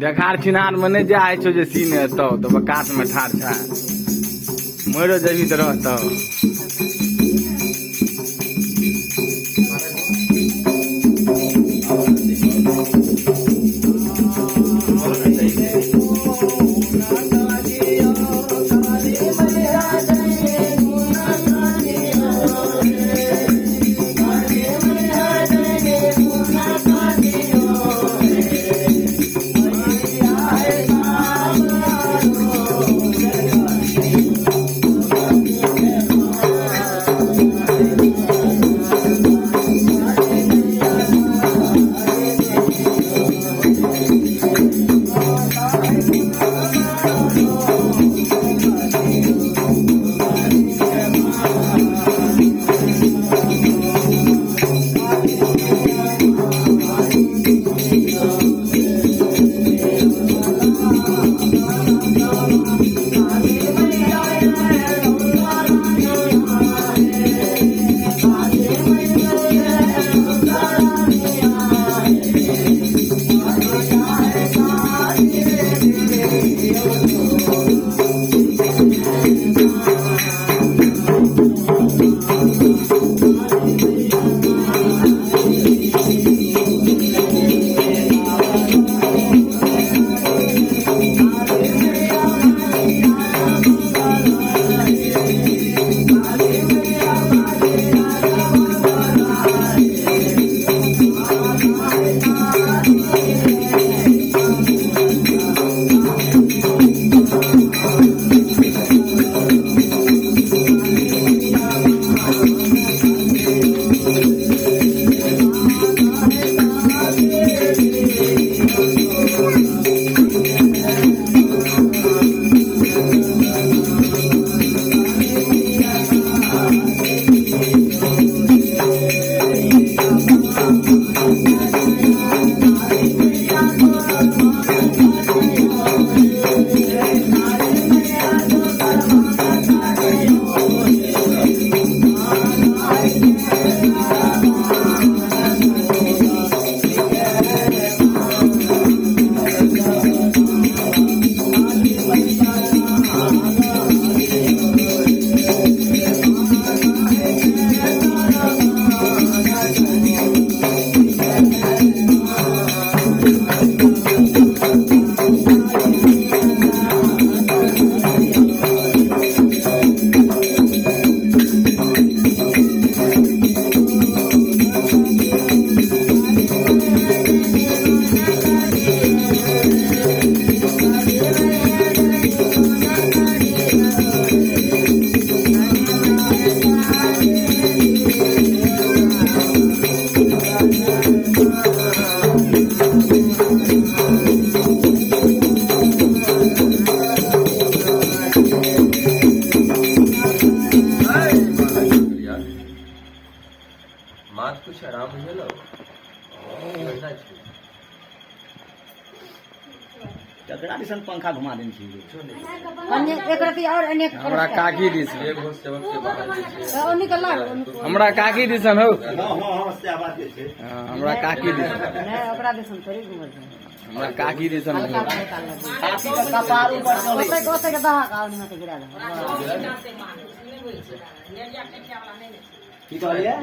देखार चिनार में नहीं जाए छो जे सीन तो काट में ठाड़ छा मरो जबी तो रहता कुछ आराम है लो चकरा दिसन पंखा घुमा देन छी अन्य एक रति और अनेक हमरा काकी दिस एक हो सेवक के बाहर छै ओ निकल हमरा काकी दिसन हो हां से बात छै हमरा काकी दिसन नहीं ओकरा दिसन थोड़ी घुमल छै हमरा काकी दिसन काकी का कपार ऊपर चले ओते के दहा का ओनी में गिरा दे की कहलिए